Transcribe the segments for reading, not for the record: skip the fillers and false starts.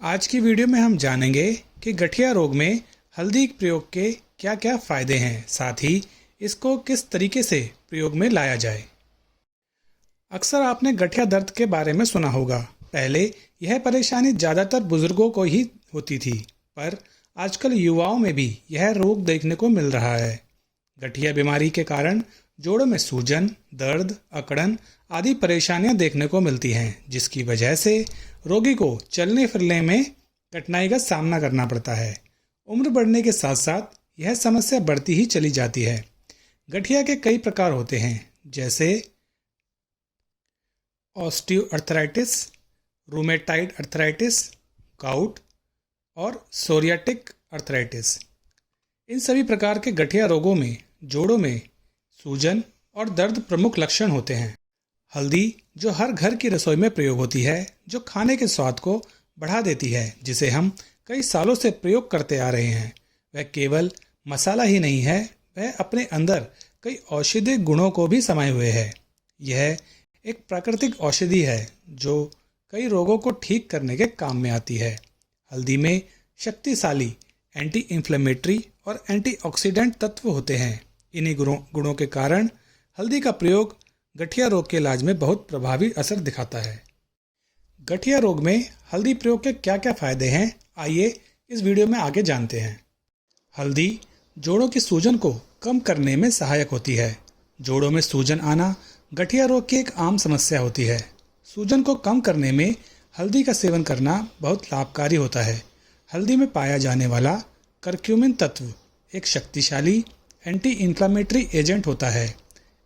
आज की वीडियो में हम जानेंगे कि गठिया रोग में हल्दी के प्रयोग के क्या क्या फायदे हैं, साथ ही इसको किस तरीके से प्रयोग में लाया जाए। अक्सर आपने गठिया दर्द के बारे में सुना होगा। पहले यह परेशानी ज़्यादातर बुजुर्गों को ही होती थी, पर आजकल युवाओं में भी यह रोग देखने को मिल रहा है। गठिया बीमारी के कारण जोड़ों में सूजन, दर्द, अकड़न आदि परेशानियां देखने को मिलती हैं, जिसकी वजह से रोगी को चलने फिरने में कठिनाई का सामना करना पड़ता है। उम्र बढ़ने के साथ साथ यह समस्या बढ़ती ही चली जाती है। गठिया के कई प्रकार होते हैं, जैसे ऑस्टियोआर्थराइटिस, रूमेटाइड अर्थराइटिस, गाउट और सोरियाटिक अर्थराइटिस। इन सभी प्रकार के गठिया रोगों में जोड़ों में सूजन और दर्द प्रमुख लक्षण होते हैं। हल्दी जो हर घर की रसोई में प्रयोग होती है, जो खाने के स्वाद को बढ़ा देती है, जिसे हम कई सालों से प्रयोग करते आ रहे हैं, वह केवल मसाला ही नहीं है, वह अपने अंदर कई औषधीय गुणों को भी समाये हुए है। यह एक प्राकृतिक औषधि है जो कई रोगों को ठीक करने के काम में आती है। हल्दी में शक्तिशाली एंटी इन्फ्लेमेटरी और एंटीऑक्सीडेंट तत्व होते हैं। इन्हीं गुणों के कारण हल्दी का प्रयोग गठिया रोग के इलाज में बहुत प्रभावी असर दिखाता है। गठिया रोग में हल्दी प्रयोग के क्या क्या फायदे हैं, आइए इस वीडियो में आगे जानते हैं। हल्दी जोड़ों की सूजन को कम करने में सहायक होती है। जोड़ों में सूजन आना गठिया रोग की एक आम समस्या होती है। सूजन को कम करने में हल्दी का सेवन करना बहुत लाभकारी होता है। हल्दी में पाया जाने वाला करक्यूमिन तत्व एक शक्तिशाली एंटी इन्फ्लामेटरी एजेंट होता है।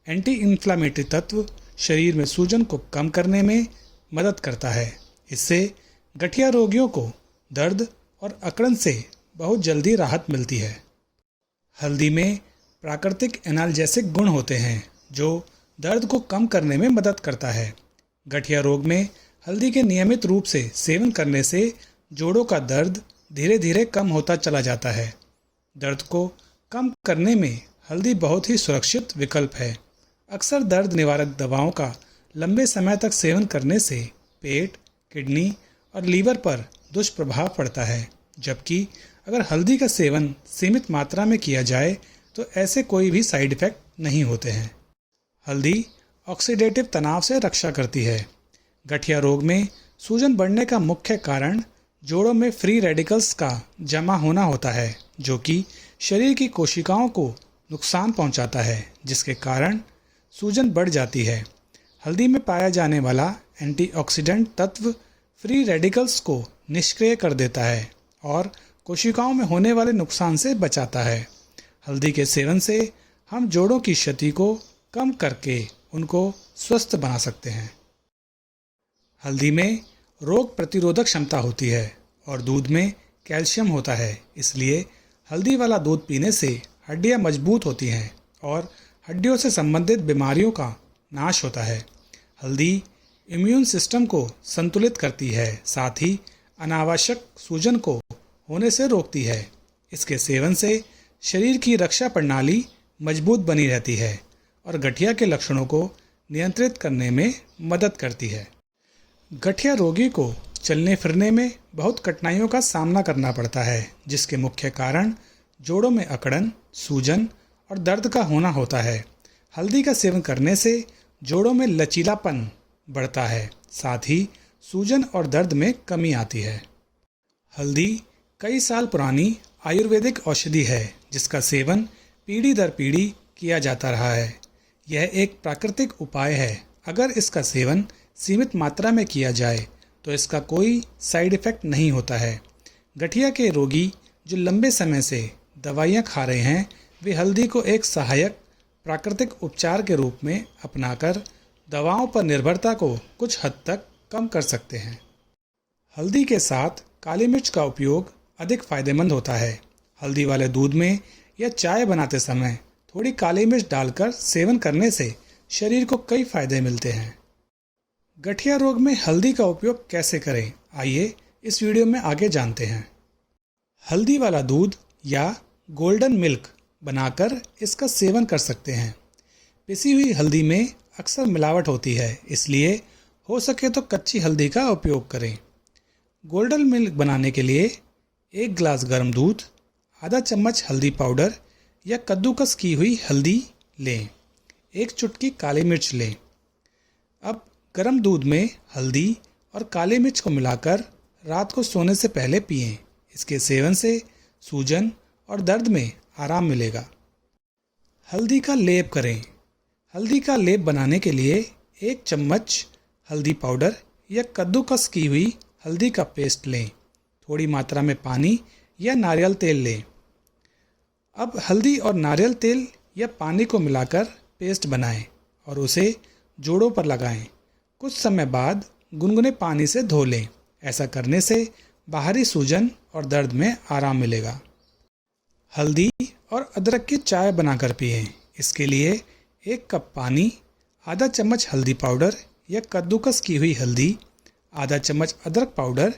एंटी इन्फ्लामेटरी तत्व शरीर में सूजन को कम करने में मदद करता है। इससे गठिया रोगियों को दर्द और अकड़न से बहुत जल्दी राहत मिलती है। हल्दी में प्राकृतिक एनाल्जेसिक गुण होते हैं जो दर्द को कम करने में मदद करता है। गठिया रोग में हल्दी के नियमित रूप से सेवन करने से जोड़ों का दर्द धीरे धीरे कम होता चला जाता है। दर्द को कम करने में हल्दी बहुत ही सुरक्षित विकल्प है। अक्सर दर्द निवारक दवाओं का लंबे समय तक सेवन करने से पेट, किडनी और लीवर पर दुष्प्रभाव पड़ता है, जबकि अगर हल्दी का सेवन सीमित मात्रा में किया जाए तो ऐसे कोई भी साइड इफ़ेक्ट नहीं होते हैं। हल्दी ऑक्सीडेटिव तनाव से रक्षा करती है। गठिया रोग में सूजन बढ़ने का मुख्य कारण जोड़ों में फ्री रेडिकल्स का जमा होना होता है, जो कि शरीर की कोशिकाओं को नुकसान पहुंचाता है, जिसके कारण सूजन बढ़ जाती है। हल्दी में पाया जाने वाला एंटीऑक्सीडेंट तत्व फ्री रेडिकल्स को निष्क्रिय कर देता है और कोशिकाओं में होने वाले नुकसान से बचाता है। हल्दी के सेवन से हम जोड़ों की क्षति को कम करके उनको स्वस्थ बना सकते हैं। हल्दी में रोग प्रतिरोधक क्षमता होती है और दूध में कैल्शियम होता है, इसलिए हल्दी वाला दूध पीने से हड्डियां मजबूत होती हैं और हड्डियों से संबंधित बीमारियों का नाश होता है। हल्दी इम्यून सिस्टम को संतुलित करती है, साथ ही अनावश्यक सूजन को होने से रोकती है। इसके सेवन से शरीर की रक्षा प्रणाली मजबूत बनी रहती है और गठिया के लक्षणों को नियंत्रित करने में मदद करती है। गठिया रोगी को चलने फिरने में बहुत कठिनाइयों का सामना करना पड़ता है, जिसके मुख्य कारण जोड़ों में अकड़न, सूजन और दर्द का होना होता है। हल्दी का सेवन करने से जोड़ों में लचीलापन बढ़ता है, साथ ही सूजन और दर्द में कमी आती है। हल्दी कई साल पुरानी आयुर्वेदिक औषधि है, जिसका सेवन पीढ़ी दर पीढ़ी किया जाता रहा है। यह एक प्राकृतिक उपाय है। अगर इसका सेवन सीमित मात्रा में किया जाए तो इसका कोई साइड इफ़ेक्ट नहीं होता है। गठिया के रोगी जो लंबे समय से दवाइयाँ खा रहे हैं, वे हल्दी को एक सहायक प्राकृतिक उपचार के रूप में अपनाकर दवाओं पर निर्भरता को कुछ हद तक कम कर सकते हैं। हल्दी के साथ काली मिर्च का उपयोग अधिक फायदेमंद होता है। हल्दी वाले दूध में या चाय बनाते समय थोड़ी काली मिर्च डालकर सेवन करने से शरीर को कई फायदे मिलते हैं। गठिया रोग में हल्दी का उपयोग कैसे करें, आइए इस वीडियो में आगे जानते हैं। हल्दी वाला दूध या गोल्डन मिल्क बनाकर इसका सेवन कर सकते हैं। पिसी हुई हल्दी में अक्सर मिलावट होती है, इसलिए हो सके तो कच्ची हल्दी का उपयोग करें। गोल्डन मिल्क बनाने के लिए 1 गिलास गर्म दूध, आधा चम्मच हल्दी पाउडर या कद्दूकस की हुई हल्दी लें, 1 चुटकी काली मिर्च लें। अब गर्म दूध में हल्दी और काली मिर्च को मिलाकर रात को सोने से पहले पिएं। इसके सेवन से सूजन और दर्द में आराम मिलेगा। हल्दी का लेप करें। हल्दी का लेप बनाने के लिए 1 चम्मच हल्दी पाउडर या कद्दूकस की हुई हल्दी का पेस्ट लें। थोड़ी मात्रा में पानी या नारियल तेल लें। अब हल्दी और नारियल तेल या पानी को मिलाकर पेस्ट बनाएं और उसे जोड़ों पर लगाएं। कुछ समय बाद गुनगुने पानी से धो लें। ऐसा करने से बाहरी सूजन और दर्द में आराम मिलेगा। हल्दी और अदरक की चाय बनाकर पिएं। इसके लिए 1 कप पानी, आधा चम्मच हल्दी पाउडर या कद्दूकस की हुई हल्दी, आधा चम्मच अदरक पाउडर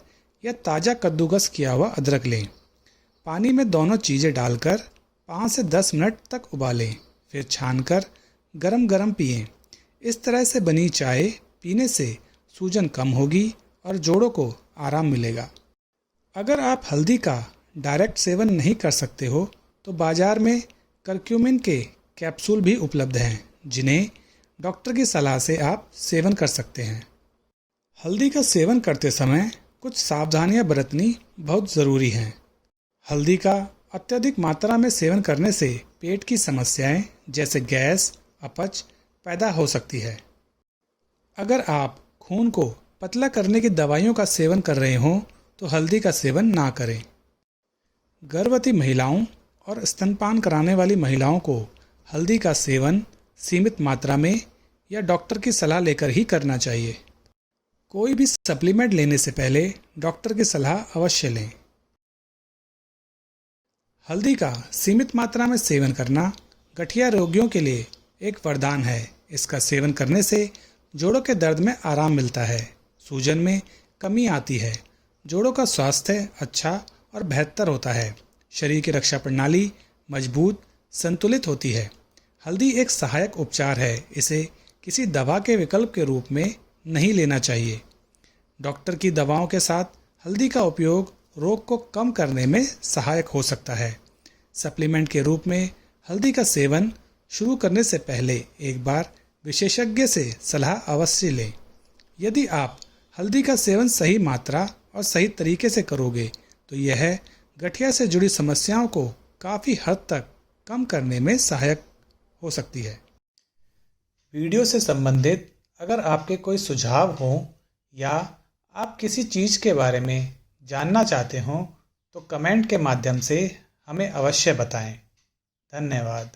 या ताज़ा कद्दूकस किया हुआ अदरक लें। पानी में दोनों चीज़ें डालकर 5 से 10 मिनट तक उबालें, फिर छानकर गरम गरम पिएं। इस तरह से बनी चाय पीने से सूजन कम होगी और जोड़ों को आराम मिलेगा। अगर आप हल्दी का डायरेक्ट सेवन नहीं कर सकते हो तो बाज़ार में करक्यूमिन के कैप्सूल भी उपलब्ध हैं, जिन्हें डॉक्टर की सलाह से आप सेवन कर सकते हैं। हल्दी का सेवन करते समय कुछ सावधानियां बरतनी बहुत ज़रूरी हैं। हल्दी का अत्यधिक मात्रा में सेवन करने से पेट की समस्याएं जैसे गैस, अपच पैदा हो सकती है। अगर आप खून को पतला करने की दवाइयों का सेवन कर रहे हों तो हल्दी का सेवन ना करें। गर्भवती महिलाओं और स्तनपान कराने वाली महिलाओं को हल्दी का सेवन सीमित मात्रा में या डॉक्टर की सलाह लेकर ही करना चाहिए। कोई भी सप्लीमेंट लेने से पहले डॉक्टर की सलाह अवश्य लें। हल्दी का सीमित मात्रा में सेवन करना गठिया रोगियों के लिए एक वरदान है। इसका सेवन करने से जोड़ों के दर्द में आराम मिलता है, सूजन में कमी आती है, जोड़ों का स्वास्थ्य अच्छा और बेहतर होता है, शरीर की रक्षा प्रणाली मजबूत संतुलित होती है। हल्दी एक सहायक उपचार है, इसे किसी दवा के विकल्प के रूप में नहीं लेना चाहिए। डॉक्टर की दवाओं के साथ हल्दी का उपयोग रोग को कम करने में सहायक हो सकता है। सप्लीमेंट के रूप में हल्दी का सेवन शुरू करने से पहले एक बार विशेषज्ञ से सलाह अवश्य लें। यदि आप हल्दी का सेवन सही मात्रा और सही तरीके से करोगे तो यह गठिया से जुड़ी समस्याओं को काफ़ी हद तक कम करने में सहायक हो सकती है। वीडियो से संबंधित अगर आपके कोई सुझाव हों या आप किसी चीज़ के बारे में जानना चाहते हों तो कमेंट के माध्यम से हमें अवश्य बताएं। धन्यवाद।